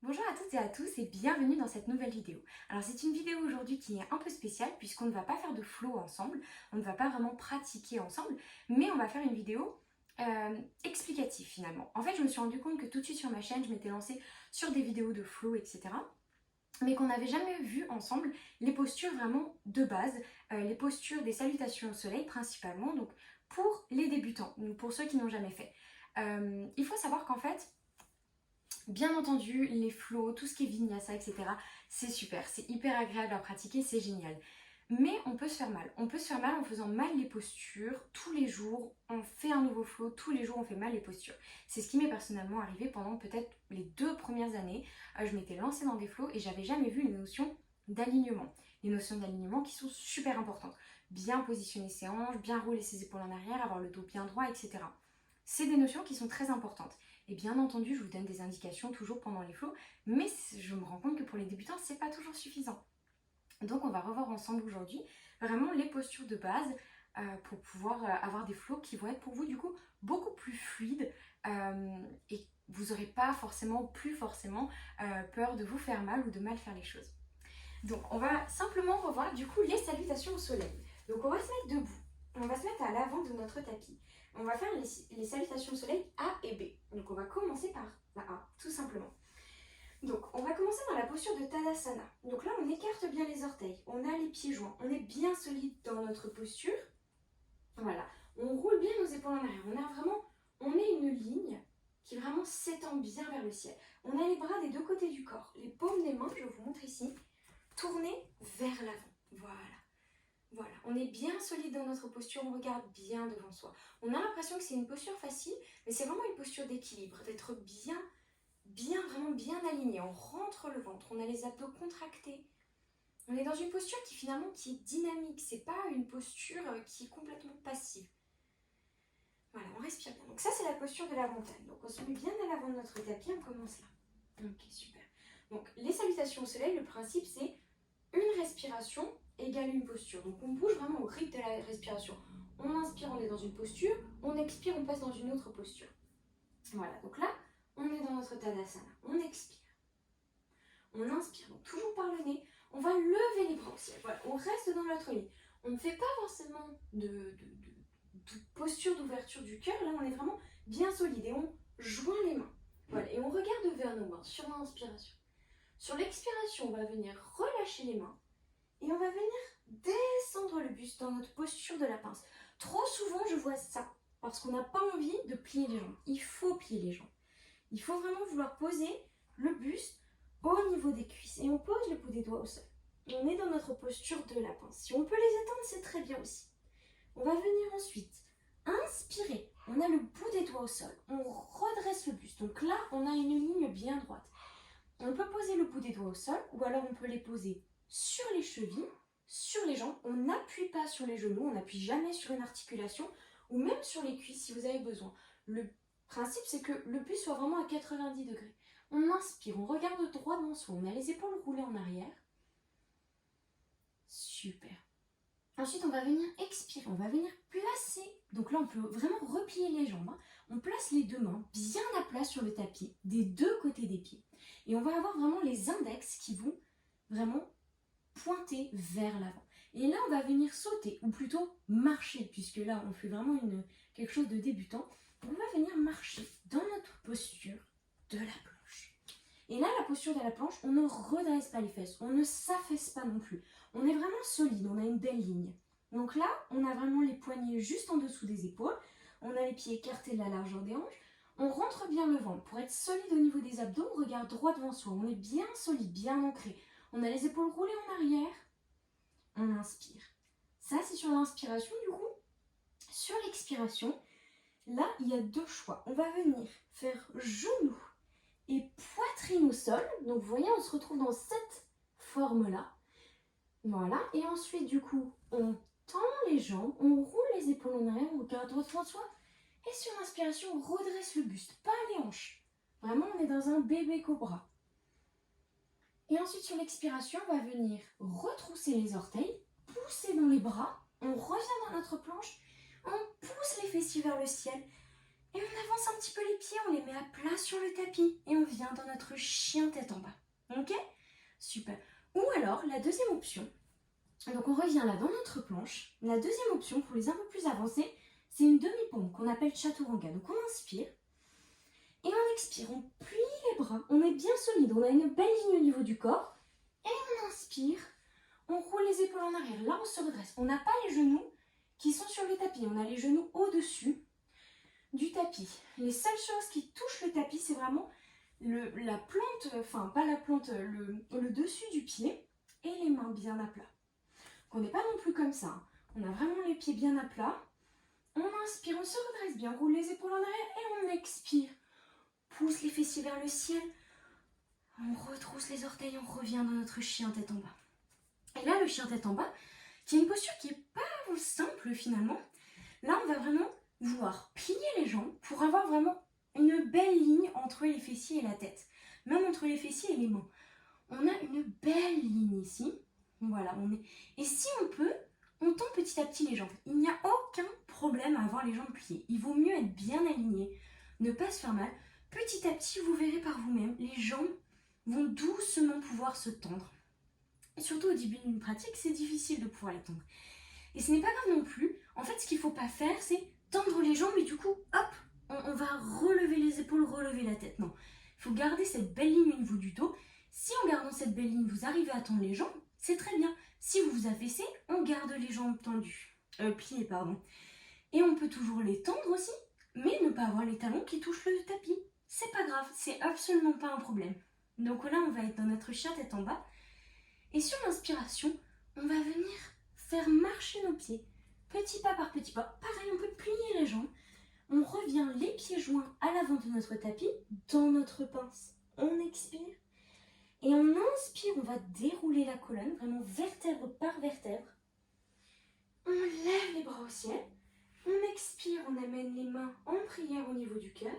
Bonjour à toutes et à tous et bienvenue dans cette nouvelle vidéo. Alors c'est une vidéo aujourd'hui qui est un peu spéciale puisqu'on ne va pas faire de flow ensemble, on ne va pas vraiment pratiquer ensemble, mais on va faire une vidéo explicative finalement. En fait je me suis rendu compte que tout de suite sur ma chaîne je m'étais lancée sur des vidéos de flow etc. Mais qu'on n'avait jamais vu ensemble les postures vraiment de base, les postures des salutations au soleil principalement, donc pour les débutants, ou pour ceux qui n'ont jamais fait. Il faut savoir qu'en fait, bien entendu, les flows, tout ce qui est vinyasa, etc., c'est super, c'est hyper agréable à pratiquer, c'est génial. Mais on peut se faire mal. On peut se faire mal en faisant mal les postures. Tous les jours, on fait un nouveau flow, tous les jours, on fait mal les postures. C'est ce qui m'est personnellement arrivé pendant peut-être les 2 premières années. Je m'étais lancée dans des flows et j'avais jamais vu les notions d'alignement. Les notions d'alignement qui sont super importantes. Bien positionner ses hanches, bien rouler ses épaules en arrière, avoir le dos bien droit, etc. C'est des notions qui sont très importantes. Et bien entendu, je vous donne des indications toujours pendant les flows, mais je me rends compte que pour les débutants, c'est pas toujours suffisant. Donc on va revoir ensemble aujourd'hui vraiment les postures de base pour pouvoir avoir des flows qui vont être pour vous du coup beaucoup plus fluides et vous n'aurez pas forcément, plus forcément peur de vous faire mal ou de mal faire les choses. Donc on va simplement revoir du coup les salutations au soleil. Donc on va se mettre debout, on va se mettre à l'avant de notre tapis. On va faire les salutations au soleil A et B. Donc on va commencer par la A, tout simplement. Donc on va commencer dans la posture de Tadasana. Donc là on écarte bien les orteils, on a les pieds joints, on est bien solide dans notre posture. Voilà, on roule bien nos épaules en arrière, on est une ligne qui vraiment s'étend bien vers le ciel. On a les bras des deux côtés du corps, les paumes des mains, je vous montre ici, tournées vers l'avant. Voilà, on est bien solide dans notre posture, on regarde bien devant soi. On a l'impression que c'est une posture facile, mais c'est vraiment une posture d'équilibre, d'être vraiment bien aligné. On rentre le ventre, on a les abdos contractés. On est dans une posture qui est dynamique, c'est pas une posture qui est complètement passive. Voilà, on respire bien. Donc ça, c'est la posture de la montagne. Donc on se met bien à l'avant de notre tapis, on commence là. Ok, super. Donc les salutations au soleil, le principe c'est une respiration égale une posture. Donc on bouge vraiment au rythme de la respiration. On inspire, on est dans une posture, on expire, on passe dans une autre posture. Voilà, donc là, on est dans notre Tadasana. On expire. On inspire, donc toujours par le nez. On va lever les bras au ciel. Voilà, on reste dans notre lit. On ne fait pas forcément de posture d'ouverture du cœur. Là, on est vraiment bien solide et on joint les mains. Voilà, et on regarde vers nos mains sur l'inspiration. Sur l'expiration, on va venir relâcher les mains et on va venir descendre le buste dans notre posture de la pince. Trop souvent, je vois ça parce qu'on n'a pas envie de plier les jambes. Il faut plier les jambes. Il faut vraiment vouloir poser le buste au niveau des cuisses et on pose le bout des doigts au sol. On est dans notre posture de la pince. Si on peut les étendre, c'est très bien aussi. On va venir ensuite inspirer. On a le bout des doigts au sol. On redresse le buste. Donc là, on a une ligne bien droite. On peut poser le bout des doigts au sol ou alors on peut les poser sur les chevilles, sur les jambes. On n'appuie pas sur les genoux, on n'appuie jamais sur une articulation ou même sur les cuisses si vous avez besoin. Le principe, c'est que le buste soit vraiment à 90 degrés. On inspire, on regarde droit devant soi, on a les épaules roulées en arrière. Super. Ensuite, on va venir expirer, on va venir placer. Donc là, on peut vraiment replier les jambes. On place les deux mains bien à plat sur le tapis, des deux côtés des pieds. Et on va avoir vraiment les index qui vont vraiment pointer vers l'avant. Et là, on va venir sauter, ou plutôt marcher, puisque là, on fait vraiment quelque chose de débutant. On va venir marcher dans notre posture de la planche. Et là, la posture de la planche, on ne redresse pas les fesses, on ne s'affaisse pas non plus. On est vraiment solide, on a une belle ligne. Donc là, on a vraiment les poignets juste en dessous des épaules, on a les pieds écartés de la largeur des hanches, on rentre bien le ventre. Pour être solide au niveau des abdos, on regarde droit devant soi, on est bien solide, bien ancré. On a les épaules roulées en arrière, on inspire. Ça, c'est sur l'inspiration du coup. Sur l'expiration, là, il y a deux choix. On va venir faire genoux et poitrine au sol. Donc, vous voyez, on se retrouve dans cette forme-là. Voilà. Et ensuite, du coup, on tend les jambes, on roule les épaules en arrière, on regarde droit devant soi. Et sur l'inspiration, on redresse le buste, pas les hanches. Vraiment, on est dans un bébé cobra. Et ensuite, sur l'expiration, on va venir retrousser les orteils, pousser dans les bras, on revient dans notre planche, on pousse les fessiers vers le ciel Et on avance un petit peu les pieds, on les met à plat sur le tapis et on vient dans notre chien tête en bas. Ok? Super. Ou alors, la deuxième option, donc on revient là dans notre planche. La deuxième option, pour les un peu plus avancés, c'est une demi-pompe qu'on appelle chaturanga. Donc on inspire et on expire, on plie les bras, on est bien solide, on a une belle ligne au niveau du corps. Et on inspire, on roule les épaules en arrière, là on se redresse. On n'a pas les genoux qui sont sur le tapis, on a les genoux au-dessus du tapis. Les seules choses qui touchent le tapis, c'est vraiment la plante, enfin pas la plante, le dessus du pied et les mains bien à plat. Donc on n'est pas non plus comme ça, hein. On a vraiment les pieds bien à plat. On inspire, on se redresse bien, on roule les épaules en arrière et on expire. Pousse les fessiers vers le ciel. On retrousse les orteils, on revient dans notre chien tête en bas. Et là, le chien tête en bas, qui est une posture qui n'est pas simple finalement. Là, on va vraiment vouloir plier les jambes pour avoir vraiment une belle ligne entre les fessiers et la tête. Même entre les fessiers et les mains. On a une belle ligne ici. Voilà, et si on peut, on tend petit à petit les jambes. Il n'y a aucun problème à avoir les jambes pliées. Il vaut mieux être bien aligné, ne pas se faire mal. Petit à petit, vous verrez par vous-même, les jambes vont doucement pouvoir se tendre. Et surtout au début d'une pratique, c'est difficile de pouvoir les tendre. Et ce n'est pas grave non plus. En fait, ce qu'il ne faut pas faire, c'est tendre les jambes et du coup, hop, on va relever les épaules, relever la tête. Non, il faut garder cette belle ligne au niveau du dos. Si en gardant cette belle ligne, vous arrivez à tendre les jambes, c'est très bien. Si vous vous affaissez, on garde les jambes tendues, pliées, pardon. Et on peut toujours les tendre aussi, mais ne pas avoir les talons qui touchent le tapis. C'est pas grave, c'est absolument pas un problème. Donc là, on va être dans notre chien tête en bas. Et sur l'inspiration, on va venir faire marcher nos pieds, petit pas par petit pas. Pareil, on peut plier les jambes. On revient les pieds joints à l'avant de notre tapis, dans notre pince. On expire. Et on inspire, on va dérouler la colonne, vraiment vertèbre par vertèbre. On lève les bras au ciel. On expire, on amène les mains en prière au niveau du cœur.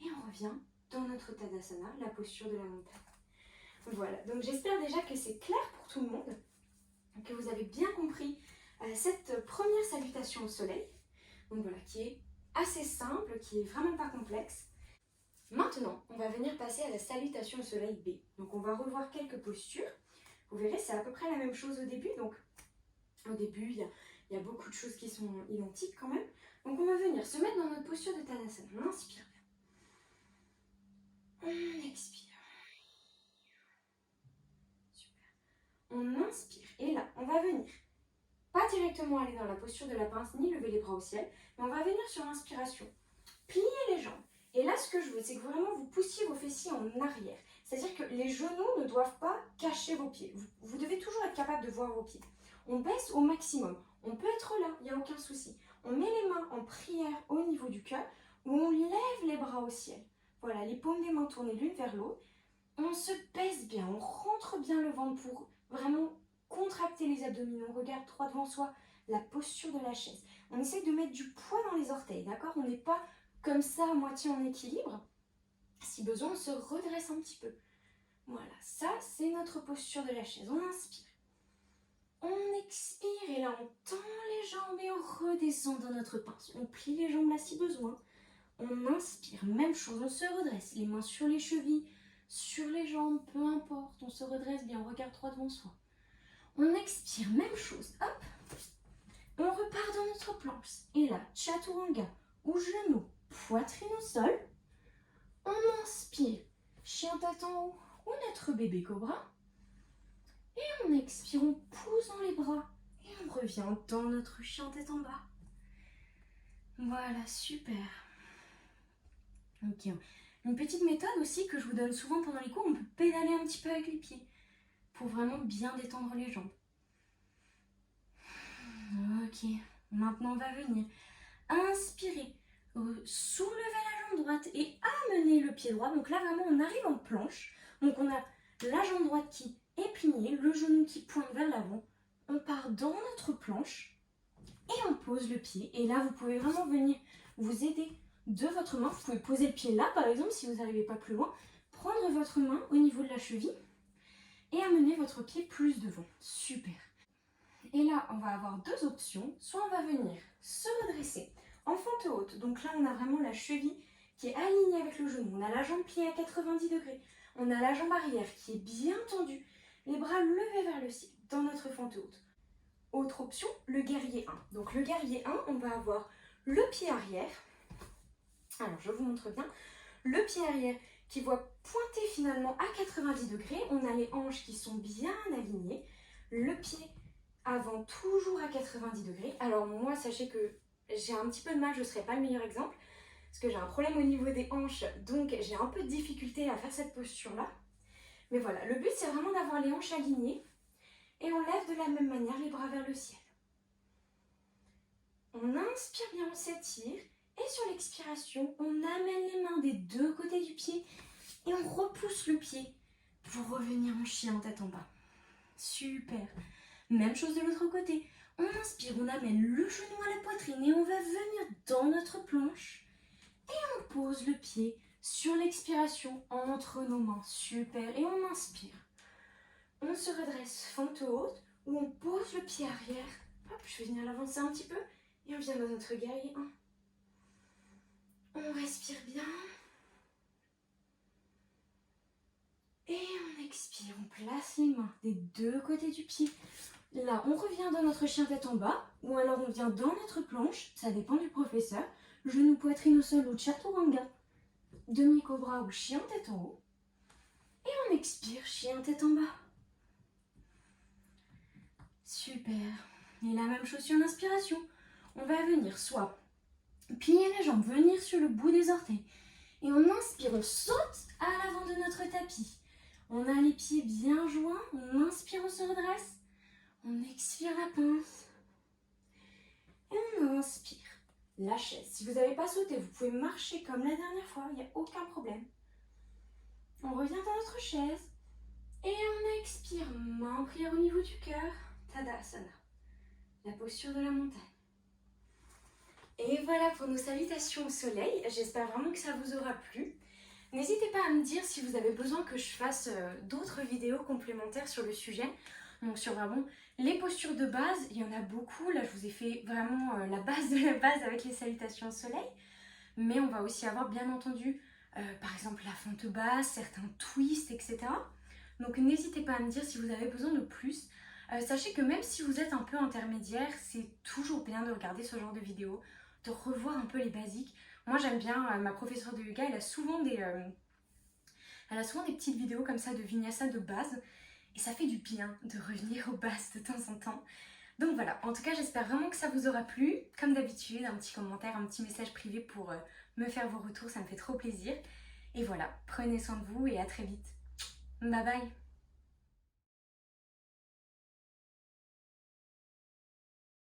Et on revient dans notre Tadasana, la posture de la montagne. Voilà, donc j'espère déjà que c'est clair pour tout le monde, que vous avez bien compris cette première salutation au soleil. Donc voilà, qui est assez simple, qui est vraiment pas complexe. Maintenant, on va venir passer à la salutation au soleil B. Donc on va revoir quelques postures. Vous verrez, c'est à peu près la même chose au début. Donc au début, il y a beaucoup de choses qui sont identiques quand même. Donc on va venir se mettre dans notre posture de Tadasana. On inspire. On expire. Super. On inspire. Et là, on va venir pas directement aller dans la posture de la pince, ni lever les bras au ciel, mais on va venir sur l'inspiration. Plier les jambes. Et là, ce que je veux, c'est que vraiment vous poussiez vos fessiers en arrière. C'est-à-dire que les genoux ne doivent pas cacher vos pieds. Vous devez toujours être capable de voir vos pieds. On baisse au maximum. On peut être là, il n'y a aucun souci. On met les mains en prière au niveau du cœur, ou on lève les bras au ciel. Voilà, les paumes des mains tournées l'une vers l'autre. On se baisse bien, on rentre bien le ventre pour vraiment contracter les abdominaux. On regarde droit devant soi, la posture de la chaise. On essaie de mettre du poids dans les orteils, d'accord? On n'est pas comme ça, à moitié en équilibre. Si besoin, on se redresse un petit peu. Voilà, ça, c'est notre posture de la chaise. On inspire. On expire et là, on tend les jambes et on redescend dans notre pince. On plie les jambes là si besoin. On inspire, même chose, on se redresse. Les mains sur les chevilles, sur les jambes, peu importe. On se redresse bien, on regarde droit devant soi. On expire, même chose. Hop, on repart dans notre planche. Et là, chaturanga, ou genou, poitrine au sol. On inspire, chien tête en haut ou notre bébé cobra. Et on expire, on pousse dans les bras. Et on revient dans notre chien tête en bas. Voilà, super. Ok. Une petite méthode aussi que je vous donne souvent pendant les cours, on peut pédaler un petit peu avec les pieds pour vraiment bien détendre les jambes. Ok, maintenant on va venir inspirer, soulever la jambe droite et amener le pied droit. Donc là vraiment on arrive en planche, donc on a la jambe droite qui est pliée, le genou qui pointe vers l'avant. On part dans notre planche et on pose le pied. Et là vous pouvez vraiment venir vous aider de votre main. Vous pouvez poser le pied là par exemple si vous n'arrivez pas plus loin. Prendre votre main au niveau de la cheville et amener votre pied plus devant. Super. Et là, on va avoir deux options. Soit on va venir se redresser En fente haute, donc là on a vraiment la cheville qui est alignée avec le genou. On a la jambe pliée à 90 degrés. On a la jambe arrière qui est bien tendue. Les bras levés vers le ciel dans notre fente haute. Autre option, le guerrier 1. Donc le guerrier 1, on va avoir le pied arrière. Alors je vous montre bien. Le pied arrière qui va pointer finalement à 90 degrés. On a les hanches qui sont bien alignées. Le pied avant toujours à 90 degrés. Alors moi, sachez que j'ai un petit peu de mal, je ne serai pas le meilleur exemple. Parce que j'ai un problème au niveau des hanches. Donc j'ai un peu de difficulté à faire cette posture-là. Mais voilà, le but c'est vraiment d'avoir les hanches alignées. Et on lève de la même manière les bras vers le ciel. On inspire bien, on s'étire. Et sur l'expiration, on amène les mains des deux côtés du pied. Et on repousse le pied pour revenir en chien tête en bas. Super. Même chose de l'autre côté. On inspire, on amène le genou à la poitrine et on va venir dans notre planche. Et on pose le pied sur l'expiration entre nos mains. Super. Et on inspire. On se redresse fente haute où on pose le pied arrière. Hop, je vais venir l'avancer un petit peu. Et on vient dans notre guerrier 1. On respire bien. Et on expire, on place les mains des deux côtés du pied. Là, on revient dans notre chien tête en bas, ou alors on vient dans notre planche, ça dépend du professeur. Genou poitrine au sol ou chaturanga. Demi-cobra ou chien tête en haut. Et on expire, chien tête en bas. Super. Et la même chose sur l'inspiration. On va venir soit plier les jambes, venir sur le bout des orteils. Et on inspire, on saute à l'avant de notre tapis. On a les pieds bien joints, on inspire, on se redresse. On expire la pince. Et on inspire la chaise. Si vous n'avez pas sauté, vous pouvez marcher comme la dernière fois, il n'y a aucun problème. On revient dans notre chaise. Et on expire, main en prière au niveau du cœur. Tadasana, la posture de la montagne. Et voilà pour nos salutations au soleil. J'espère vraiment que ça vous aura plu. N'hésitez pas à me dire si vous avez besoin que je fasse d'autres vidéos complémentaires sur le sujet. Donc sur vraiment les postures de base, il y en a beaucoup. Là, je vous ai fait vraiment la base de la base avec les salutations au soleil. Mais on va aussi avoir bien entendu, par exemple, la fente basse, certains twists, etc. Donc n'hésitez pas à me dire si vous avez besoin de plus. Sachez que même si vous êtes un peu intermédiaire, c'est toujours bien de regarder ce genre de vidéos, de revoir un peu les basiques. Moi j'aime bien, ma professeure de yoga, elle a souvent des petites vidéos comme ça de vinyasa de base. Et ça fait du bien de revenir aux bases de temps en temps. Donc voilà, en tout cas j'espère vraiment que ça vous aura plu. Comme d'habitude, un petit commentaire, un petit message privé pour me faire vos retours, ça me fait trop plaisir. Et voilà, prenez soin de vous et à très vite. Bye bye.